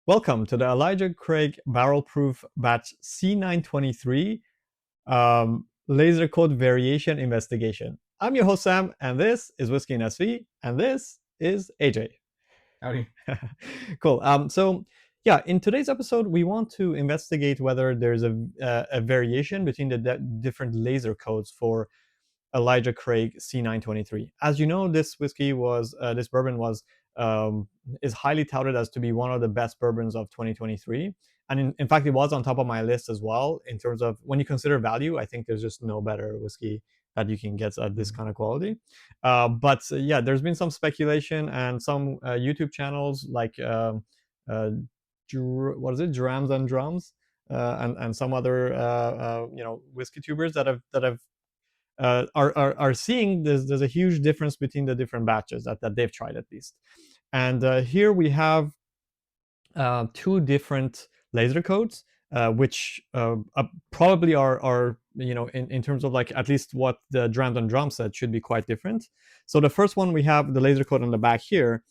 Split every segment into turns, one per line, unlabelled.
Welcome to the Elijah Craig Barrel Proof Batch C923 Laser Code Variation Investigation. I'm your host Sam, and this is Whisky and SV, and this is AJ.
Howdy.
Cool. So in today's episode, we want to investigate whether there's a variation between the different laser codes for Elijah Craig C923. As you know, this bourbon is highly touted as to be one of the best bourbons of 2023. And in fact, it was on top of my list as well in terms of when you consider value. I think there's just no better whiskey that you can get at this kind of quality. But there's been some speculation and some YouTube channels like what is it, Drams and Drums, and some other whiskey tubers that are seeing there's a huge difference between the different batches that they've tried at least. And here we have two different laser codes, which probably are in terms of like at least what the Drams and Drum said should be quite different. So the first one we have the laser code on the back here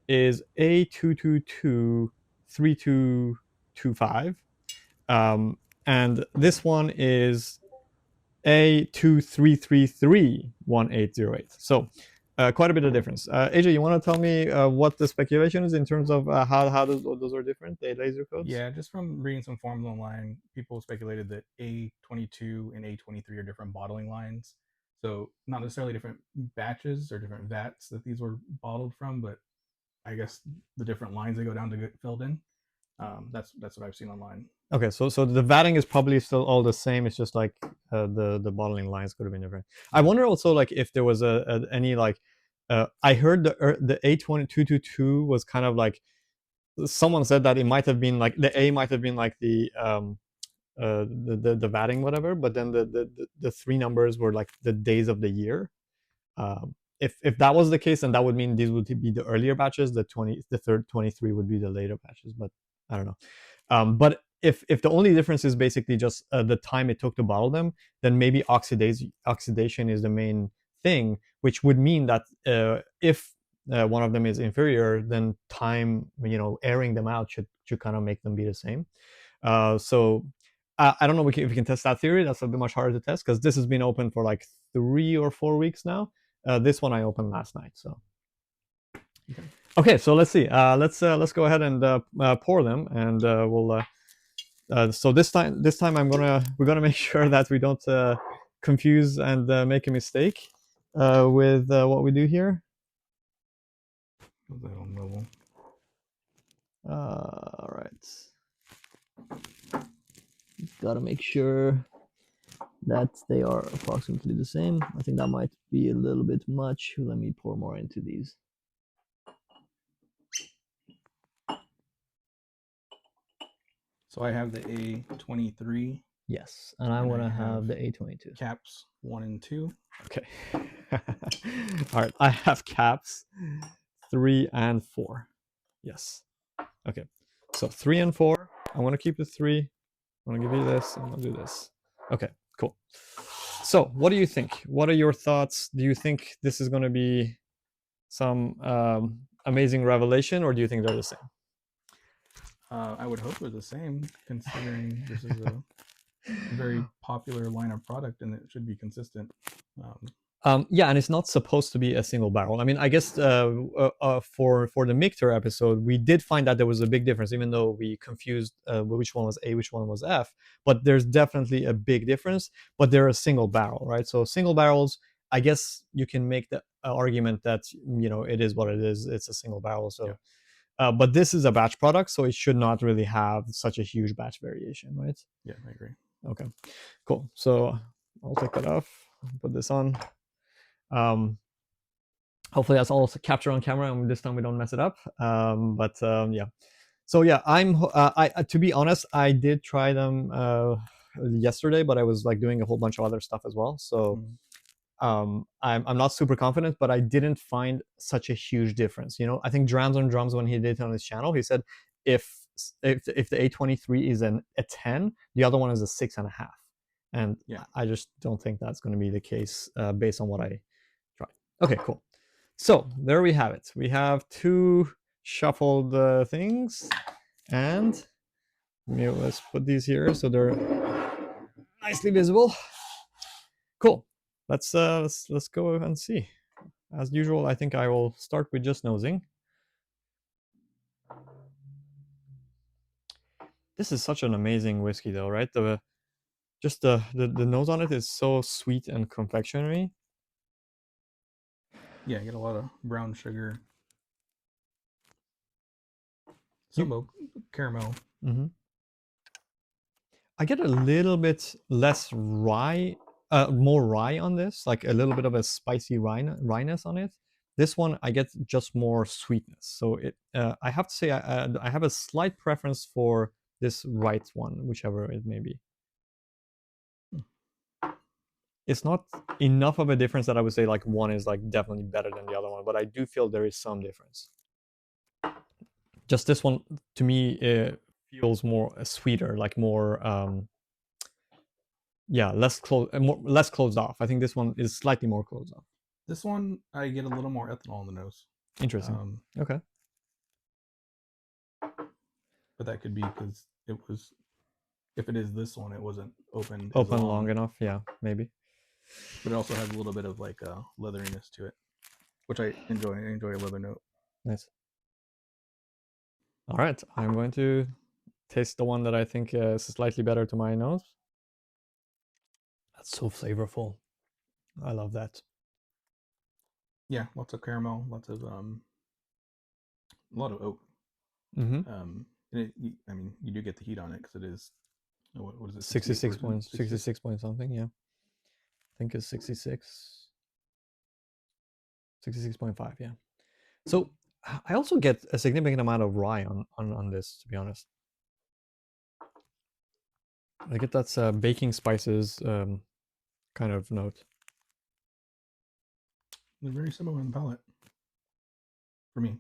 is A222 3225, and this one is A233 1808. So quite a bit of difference. AJ, you want to tell me what the speculation is in terms of how those are different, the laser codes?
Yeah, just from reading some forums online, people speculated that A22 and A23 are different bottling lines. So not necessarily different batches or different vats that these were bottled from, but I guess the different lines they go down to get filled in. That's what I've seen online.
Okay, so the vatting is probably still all the same. It's just like the bottling lines could have been different. I wonder also like if there was any like I heard the A222 was kind of like someone said that it might have been like the A might have been like the vatting whatever, but then the three numbers were like the days of the year. If that was the case, then that would mean these would be the earlier batches. The third 23 would be the later batches, but I don't know. But if the only difference is basically just the time it took to bottle them, then maybe oxidation is the main thing, which would mean that if one of them is inferior, then time, airing them out should kind of make them be the same. So I don't know if we can test that theory. That's a bit much harder to test because this has been open for like 3 or 4 weeks now. This one I opened last night. So okay, so let's see. Let's go ahead and pour them, and we'll. So this time we're gonna make sure that we don't confuse and make a mistake with what we do here. All right. Gotta make sure that they are approximately the same. I think that might be a little bit much. Let me pour more into these.
So I have the A23.
Yes, and I'm gonna have the A22.
Caps 1 and 2.
Okay. All right, I have caps 3 and 4. Yes. Okay. So 3 and 4. I want to keep the 3. I'm gonna give you this. I'm gonna do this. Okay. Cool. So, what do you think? What are your thoughts? Do you think this is gonna be some amazing revelation, or do you think they're the same?
I would hope they're the same, considering this is a very popular line of product and it should be consistent.
Yeah, and it's not supposed to be a single barrel. I mean, I guess for the Michter episode, we did find that there was a big difference, even though we confused which one was A, which one was F. But there's definitely a big difference. But they're a single barrel, right? So single barrels, I guess you can make the argument that it is what it is. It's a single barrel. So, yeah. But this is a batch product, so it should not really have such a huge batch variation, right?
Yeah, I agree.
Okay, cool. So I'll take that off. Put this on. Hopefully that's all captured on camera, and this time we don't mess it up. Yeah. So yeah, I to be honest, I did try them yesterday, but I was like doing a whole bunch of other stuff as well. So I'm not super confident, but I didn't find such a huge difference. I think Drams on Drums, when he did it on his channel, he said if the A23 is a 10, the other one is a 6.5. And yeah, I just don't think that's going to be the case based on what I tried. Okay, cool. So there we have it. We have two shuffled things, And let's put these here so they're nicely visible. Cool. Let's go and see. As usual, I think I will start with just nosing. This is such an amazing whiskey, though, right? Just the nose on it is so sweet and confectionery.
Yeah, you get a lot of brown sugar,
You,
some oak, caramel.
mm-hmm. I get a little bit less rye, more rye on this, like a little bit of a spicy ryeness on it. This one, I get just more sweetness. So I have to say, I have a slight preference for this right one, whichever it may be. It's not enough of a difference that I would say like one is like definitely better than the other one, but I do feel there is some difference. Just this one to me feels more sweeter, like more yeah, less closed off. I think this one is slightly more closed off.
This one, I get a little more ethanol in the nose.
Interesting. Okay.
But that could be because it was, if it is this one, it wasn't opened
Open long enough, yeah, maybe.
But it also has a little bit of like leatheriness to it, which I enjoy. I enjoy a leather note.
Nice. All right, I'm going to taste the one that I think is slightly better to my nose. That's so flavorful. I love that.
Yeah, lots of caramel, lots of a lot of oak.
Mm-hmm.
I mean, you do get the heat on it because it is. What is it?
66 points. 66 point something. Yeah, I think it's 66. 66.5. Yeah. So I also get a significant amount of rye on this, to be honest. I get that baking spices kind of note.
They're very similar in the palate for me.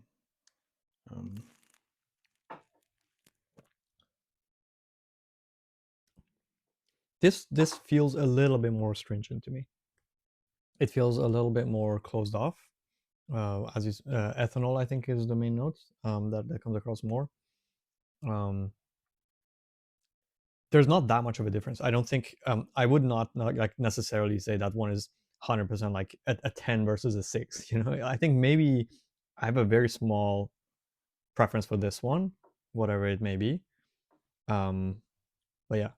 This feels a little bit more stringent to me. It feels a little bit more closed off. Ethanol, I think, is the main note that comes across more. There's not that much of a difference. I don't think I would not like necessarily say that one is 100% like a 10 versus a 6. You know, I think maybe I have a very small preference for this one, whatever it may be. But yeah.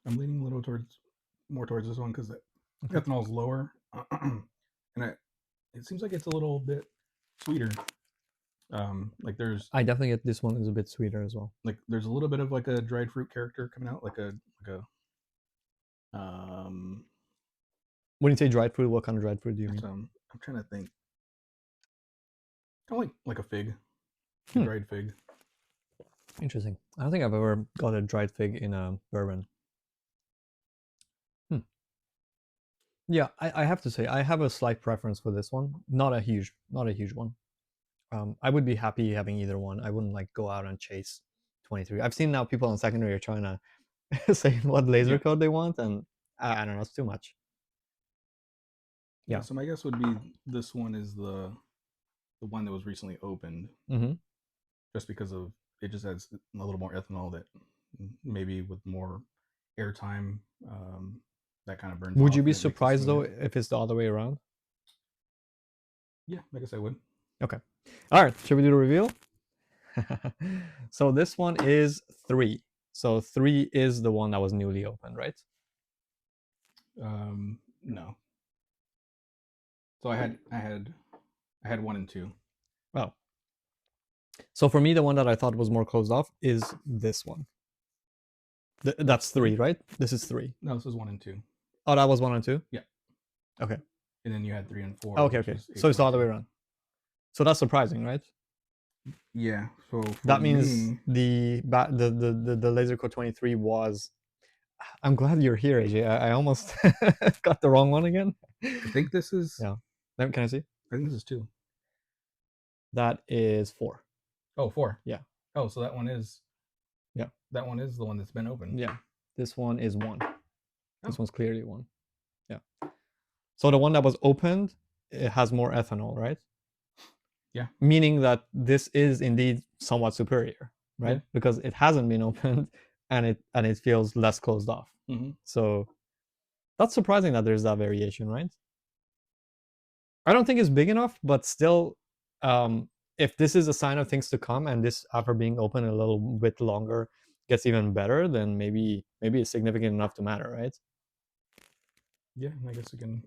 I'm leaning a little more towards this one because the ethanol is lower, and it seems like it's a little bit sweeter. Like
I definitely get this one is a bit sweeter as well.
Like there's a little bit of like a dried fruit character coming out, like a
When you say dried fruit, what kind of dried fruit do you mean?
I'm trying to think. Kind of like a fig, a dried fig.
Interesting. I don't think I've ever got a dried fig in a bourbon. Yeah, I have to say I have a slight preference for this one. Not a huge one. I would be happy having either one. I wouldn't like go out and chase 23. I've seen now people on secondary are trying to say what laser code they want, and I don't know, it's too much.
Yeah. So my guess would be this one is the one that was recently opened.
Mm-hmm.
Just because of it just has a little more ethanol that maybe with more airtime that kind of burns.
Would you be surprised though if it's the other way around?
Yeah, I guess I would.
Okay. All right. Should we do the reveal? So this one is 3. So 3 is the one that was newly opened, right?
No. So I had 1 and 2.
Oh. So for me, the one that I thought was more closed off is this one. That's 3, right? This is 3.
No, this is 1 and 2.
Oh, that was 1 and 2?
Yeah.
Okay.
And then you had 3 and 4.
Oh, okay. So it's the other way around. So that's surprising, right?
Yeah. So
that means the laser code 23 was. I'm glad you're here, AJ. I almost got the wrong one again.
I think this is.
Yeah. Can I see?
I think this is 2.
That is 4.
Oh, 4.
Yeah.
Oh, so that one is.
Yeah.
That one is the one that's been opened.
Yeah. This one is 1. This one's clearly 1. Yeah. So the one that was opened, it has more ethanol, right?
Yeah.
meaning that this is indeed somewhat superior,
Yeah.
right? Because it hasn't been opened and it feels less closed off.
Mm-hmm.
So that's surprising that there's that variation, right? I don't think it's big enough, but still, um, if this is a sign of things to come, and this after being open a little bit longer gets even better, then maybe it's significant enough to matter, right?
Yeah. I guess we can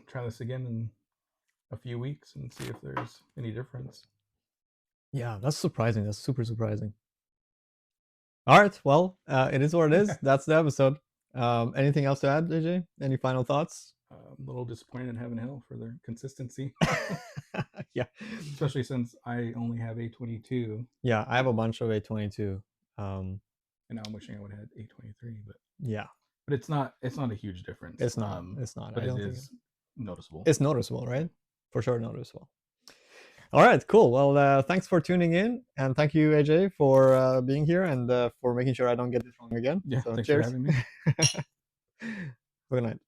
try this again in a few weeks and see if there's any difference.
Yeah, that's surprising. That's super surprising. All right, well, it is what it is. That's the episode. Anything else to add, AJ? Any final thoughts?
A little disappointed in Heaven Hill for their consistency,
Yeah,
especially since I only have A22,
yeah. I have a bunch of A22. Um,
and now I'm wishing I would have had A23.
yeah,
But it's not a huge difference.
it's not. It's not.
But
I
it
don't think
is noticeable.
it's noticeable,
Yeah.
right? For sure, noticeable. All right, cool. Well, thanks for tuning in, and thank you, AJ, for being here and for making sure I don't get this wrong again.
Yeah.
So,
Thanks for
cheers.
having me.
Good night.